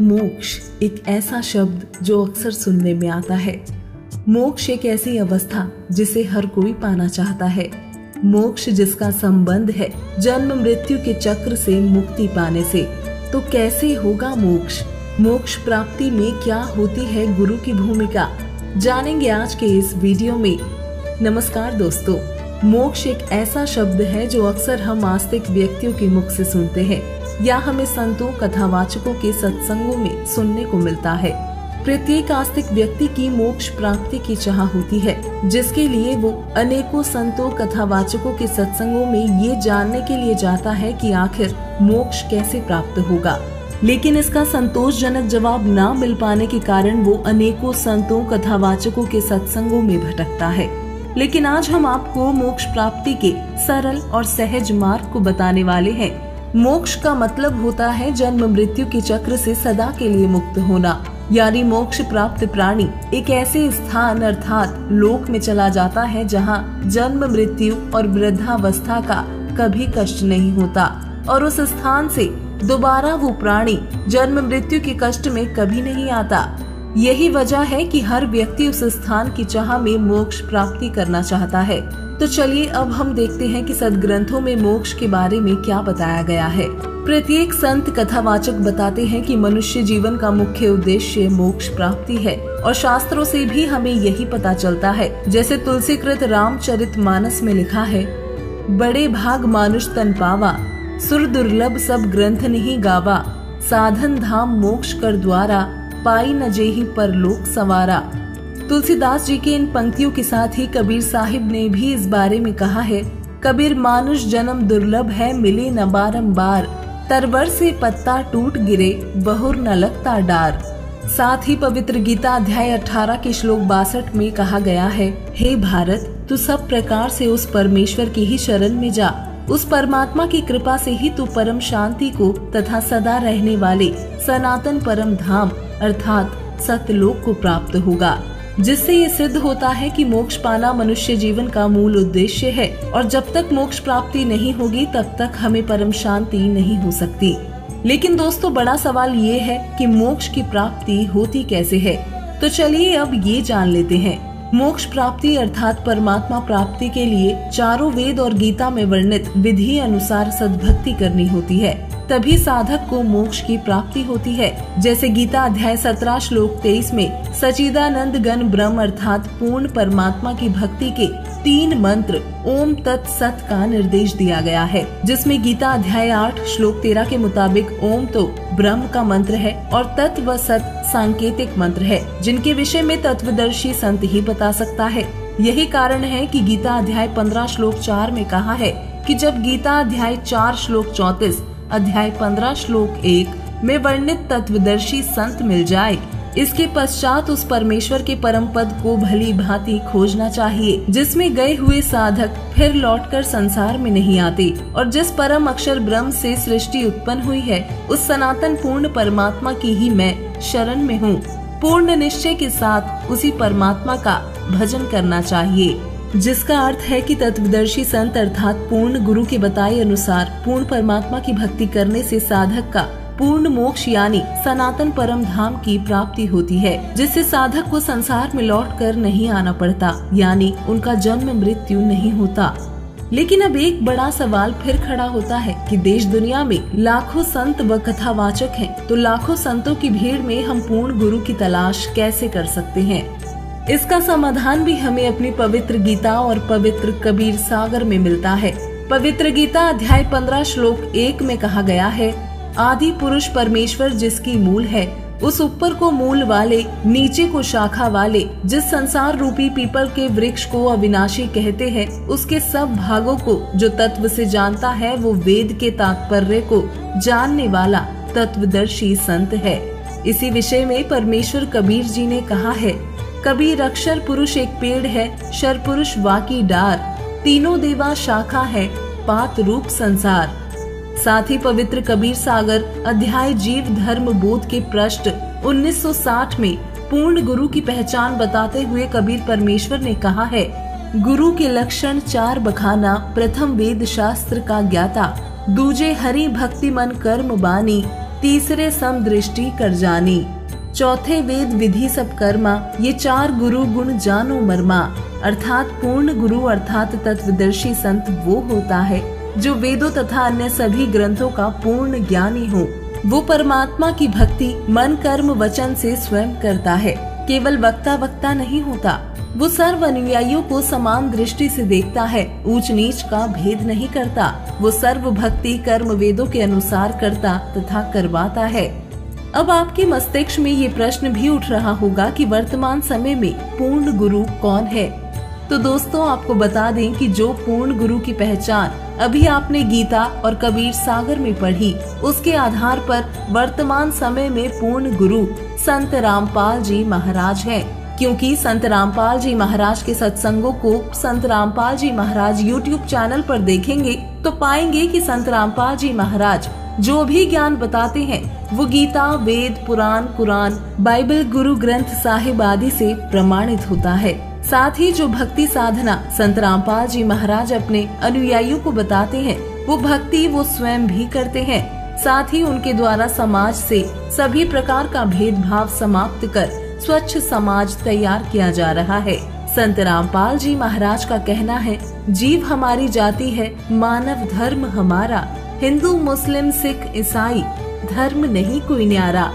मोक्ष एक ऐसा शब्द जो अक्सर सुनने में आता है। मोक्ष एक ऐसी अवस्था जिसे हर कोई पाना चाहता है। मोक्ष जिसका संबंध है जन्म मृत्यु के चक्र से मुक्ति पाने से। तो कैसे होगा मोक्ष? मोक्ष प्राप्ति में क्या होती है गुरु की भूमिका, जानेंगे आज के इस वीडियो में। नमस्कार दोस्तों, मोक्ष एक ऐसा शब्द है जो अक्सर हम आस्तिक व्यक्तियों के मुख से सुनते हैं या हमें संतों कथावाचकों के सत्संगों में सुनने को मिलता है। प्रत्येक आस्तिक व्यक्ति की मोक्ष प्राप्ति की चाह होती है, जिसके लिए वो अनेकों संतों कथावाचकों के सत्संगों में ये जानने के लिए जाता है कि आखिर मोक्ष कैसे प्राप्त होगा। लेकिन इसका संतोषजनक जवाब न मिल पाने के कारण वो अनेकों संतों कथावाचकों के सत्संगों में भटकता है। लेकिन आज हम आपको मोक्ष प्राप्ति के सरल और सहज मार्ग को बताने वाले हैं। मोक्ष का मतलब होता है जन्म मृत्यु के चक्र से सदा के लिए मुक्त होना, यानी मोक्ष प्राप्त प्राणी एक ऐसे स्थान अर्थात लोक में चला जाता है जहां जन्म मृत्यु और वृद्धावस्था का कभी कष्ट नहीं होता, और उस स्थान से दोबारा वो प्राणी जन्म मृत्यु के कष्ट में कभी नहीं आता। यही वजह है कि हर व्यक्ति उस स्थान की चाह में मोक्ष प्राप्ति करना चाहता है। तो चलिए अब हम देखते हैं कि सद्ग्रंथों में मोक्ष के बारे में क्या बताया गया है। प्रत्येक संत कथावाचक बताते हैं कि मनुष्य जीवन का मुख्य उद्देश्य मोक्ष प्राप्ति है, और शास्त्रों से भी हमें यही पता चलता है। जैसे तुलसीकृत रामचरितमानस में लिखा है, बड़े भाग मानुष तन पावा, सुर दुर्लभ सब ग्रंथ नहीं गावा, साधन धाम मोक्ष कर द्वारा, पाई न जेहि परलोक सवारा। तुलसीदास जी के इन पंक्तियों के साथ ही कबीर साहिब ने भी इस बारे में कहा है, कबीर मानुष जन्म दुर्लभ है, मिले न बारंबार, तरवर से पत्ता टूट गिरे, बहुर न लगता डार। साथ ही पवित्र गीता अध्याय 18 के श्लोक 62 में कहा गया है, हे भारत, तू सब प्रकार से उस परमेश्वर की ही शरण में जा, उस परमात्मा की कृपा से ही तू परम शांति को तथा सदा रहने वाले सनातन परम धाम अर्थात सतलोक को प्राप्त होगा। जिससे ये सिद्ध होता है कि मोक्ष पाना मनुष्य जीवन का मूल उद्देश्य है, और जब तक मोक्ष प्राप्ति नहीं होगी तब तक हमें परम शांति नहीं हो सकती। लेकिन दोस्तों, बड़ा सवाल ये है कि मोक्ष की प्राप्ति होती कैसे है। तो चलिए अब ये जान लेते हैं। मोक्ष प्राप्ति अर्थात परमात्मा प्राप्ति के लिए चारों वेद और गीता में वर्णित विधि अनुसार सद्भक्ति करनी होती है, तभी साधक को मोक्ष की प्राप्ति होती है। जैसे गीता अध्याय 17 श्लोक 23 में सचिदानंद गण ब्रह्म अर्थात पूर्ण परमात्मा की भक्ति के 3 मंत्र ओम तत् सत का निर्देश दिया गया है, जिसमें गीता अध्याय 8 श्लोक 13 के मुताबिक ओम तो ब्रह्म का मंत्र है और तत् व सत सांकेतिक मंत्र है, जिनके विषय में तत्वदर्शी संत ही बता सकता है। यही कारण है कि गीता अध्याय 15 श्लोक 4 में कहा है कि जब गीता अध्याय 4 श्लोक 34 अध्याय 15 श्लोक 1 में वर्णित तत्वदर्शी संत मिल जाए, इसके पश्चात उस परमेश्वर के परम पद को भली भांति खोजना चाहिए, जिसमें गए हुए साधक फिर लौटकर संसार में नहीं आते, और जिस परम अक्षर ब्रह्म से सृष्टि उत्पन्न हुई है उस सनातन पूर्ण परमात्मा की ही मैं शरण में हूँ। पूर्ण निश्चय के साथ उसी परमात्मा का भजन करना चाहिए, जिसका अर्थ है कि तत्वदर्शी संत अर्थात पूर्ण गुरु के बताए अनुसार पूर्ण परमात्मा की भक्ति करने से साधक का पूर्ण मोक्ष यानी सनातन परम धाम की प्राप्ति होती है, जिससे साधक को संसार में लौटकर नहीं आना पड़ता, यानी उनका जन्म मृत्यु नहीं होता। लेकिन अब एक बड़ा सवाल फिर खड़ा होता है कि देश दुनिया में लाखों संत व कथावाचक हैं, तो लाखों संतों की भीड़ में हम पूर्ण गुरु की तलाश कैसे कर सकते हैं? इसका समाधान भी हमें अपनी पवित्र गीता और पवित्र कबीर सागर में मिलता है। पवित्र गीता अध्याय 15 श्लोक 1 में कहा गया है, आदि पुरुष परमेश्वर जिसकी मूल है, उस ऊपर को मूल वाले, नीचे को शाखा वाले, जिस संसार रूपी पीपल के वृक्ष को अविनाशी कहते हैं, उसके सब भागों को जो तत्व से जानता है वो वेद के तात्पर्य को जानने वाला तत्वदर्शी संत है। इसी विषय में परमेश्वर कबीर जी ने कहा है, कबीर अक्षर पुरुष एक पेड़ है, शर पुरुष वाकी डार, तीनों देवा शाखा है, पात रूप संसार। साथ ही पवित्र कबीर सागर अध्याय जीव धर्म बोध के पृष्ठ 1960 में पूर्ण गुरु की पहचान बताते हुए कबीर परमेश्वर ने कहा है, गुरु के लक्षण 4 बखाना, प्रथम वेद शास्त्र का ज्ञाता, दूजे हरि भक्ति मन कर्म बानी, तीसरे समदृष्टि कर जानी, चौथे वेद विधि सब कर्मा, ये 4 गुरु गुण जानो मर्मा। अर्थात पूर्ण गुरु अर्थात तत्वदर्शी संत वो होता है जो वेदों तथा अन्य सभी ग्रंथों का पूर्ण ज्ञानी हो। वो परमात्मा की भक्ति मन कर्म वचन से स्वयं करता है, केवल वक्ता नहीं होता। वो सर्व अनुयायियों को समान दृष्टि से देखता है, ऊंच नीच का भेद नहीं करता। वो सर्व भक्ति कर्म वेदों के अनुसार करता तथा करवाता है। अब आपके मस्तिष्क में ये प्रश्न भी उठ रहा होगा कि वर्तमान समय में पूर्ण गुरु कौन है। तो दोस्तों, आपको बता दें कि जो पूर्ण गुरु की पहचान अभी आपने गीता और कबीर सागर में पढ़ी, उसके आधार पर वर्तमान समय में पूर्ण गुरु संत रामपाल जी महाराज हैं। क्योंकि संत रामपाल जी महाराज के सत्संगों को संत रामपाल जी महाराज YouTube चैनल पर देखेंगे तो पाएंगे कि संत रामपाल जी महाराज जो भी ज्ञान बताते हैं वो गीता, वेद, पुराण, कुरान, बाइबल, गुरु ग्रंथ साहिब आदि से प्रमाणित होता है। साथ ही जो भक्ति साधना संत रामपाल जी महाराज अपने अनुयायियों को बताते हैं, वो भक्ति वो स्वयं भी करते हैं। साथ ही उनके द्वारा समाज से सभी प्रकार का भेदभाव समाप्त कर स्वच्छ समाज तैयार किया जा रहा है। संत रामपाल जी महाराज का कहना है, जीव हमारी जाति है, मानव धर्म हमारा, हिंदू मुस्लिम सिख ईसाई धर्म नहीं कोई न्यारा।